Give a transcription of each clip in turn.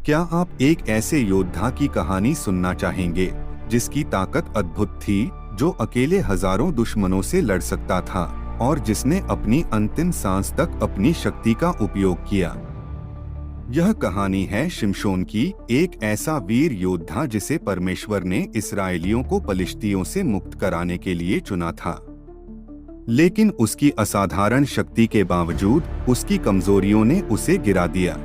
क्या आप एक ऐसे योद्धा की कहानी सुनना चाहेंगे जिसकी ताकत अद्भुत थी, जो अकेले हजारों दुश्मनों से लड़ सकता था और जिसने अपनी अंतिम सांस तक अपनी शक्ति का उपयोग किया? यह कहानी है शिमशोन की, एक ऐसा वीर योद्धा जिसे परमेश्वर ने इस्राएलियों को पलिश्तियों से मुक्त कराने के लिए चुना था। लेकिन उसकी असाधारण शक्ति के बावजूद उसकी कमजोरियों ने उसे गिरा दिया।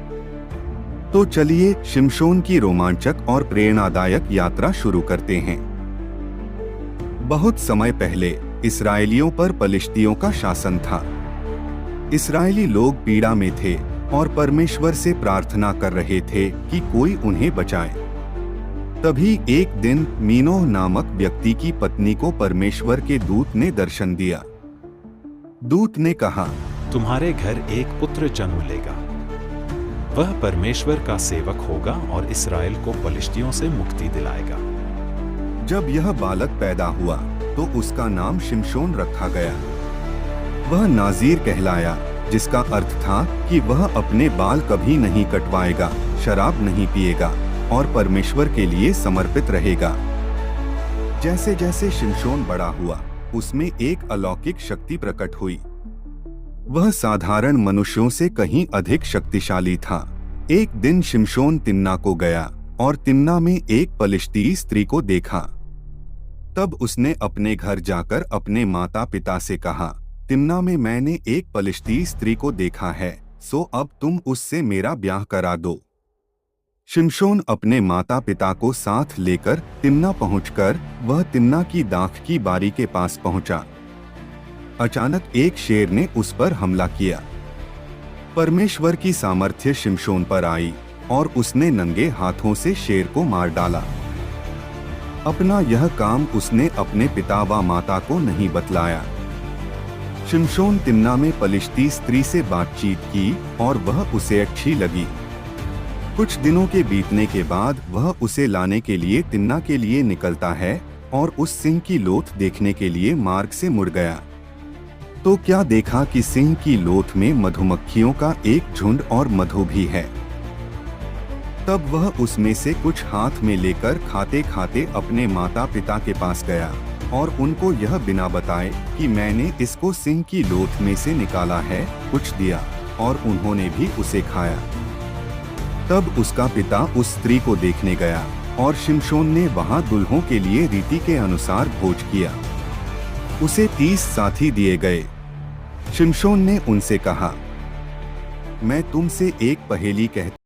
तो चलिए शिमशोन की रोमांचक और प्रेरणादायक यात्रा शुरू करते हैं। बहुत समय पहले इस्राएलियों पर पलिश्तियों का शासन था। इस्राएली लोग पीड़ा में थे और परमेश्वर से प्रार्थना कर रहे थे कि कोई उन्हें बचाए। तभी एक दिन मीनोह नामक व्यक्ति की पत्नी को परमेश्वर के दूत ने दर्शन दिया। दूत ने कहा, तुम्हारे घर एक पुत्र जन्म लेगा। वह परमेश्वर का सेवक होगा और इस्राएल को पलिश्तियों से मुक्ति दिलाएगा। जब यह बालक पैदा हुआ तो उसका नाम शिमशोन रखा गया। वह नाज़ीर कहलाया, जिसका अर्थ था कि वह अपने बाल कभी नहीं कटवाएगा, शराब नहीं पिएगा और परमेश्वर के लिए समर्पित रहेगा। जैसे जैसे शिमशोन बड़ा हुआ, उसमें एक अलौकिक शक्ति प्रकट हुई। वह साधारण मनुष्यों से कहीं अधिक शक्तिशाली था। एक दिन शिमशोन तिम्ना को गया और तिम्ना में एक पलिश्ती स्त्री को देखा। तब उसने अपने घर जाकर अपने माता पिता से कहा, तिम्ना में मैंने एक पलिश्ती स्त्री को देखा है, सो अब तुम उससे मेरा ब्याह करा दो। शिमशोन अपने माता पिता को साथ लेकर तिम्ना पहुंचकर वह तिम्ना की दाख की बारी के पास पहुंचा। अचानक एक शेर ने उस पर हमला किया। परमेश्वर की सामर्थ्य शिमशोन पर आई और उसने नंगे हाथों से शेर को मार डाला। अपना यह काम उसने अपने पिता व माता को नहीं बतलाया। शिमशोन तिम्ना में पलिश्ती स्त्री से बातचीत की और वह उसे अच्छी लगी। कुछ दिनों के बीतने के बाद वह उसे लाने के लिए तिम्ना के लिए निकलता है और उस सिंह की लोथ देखने के लिए मार्ग से मुड़ गया। तो क्या देखा कि सिंह की लोथ में मधुमक्खियों का एक झुंड और मधु भी है। तब वह उसमें से कुछ हाथ में लेकर खाते खाते अपने माता पिता के पास गया और उनको यह बिना बताए कि मैंने इसको सिंह की लोथ में से निकाला है, कुछ दिया और उन्होंने भी उसे खाया। तब उसका पिता उस स्त्री को देखने गया और शिमशोन ने वहां दुल्हों के लिए रीति के अनुसार भोज किया। उसे 30 साथी दिए गए। शिमशोन ने उनसे कहा, मैं तुमसे एक पहेली कहता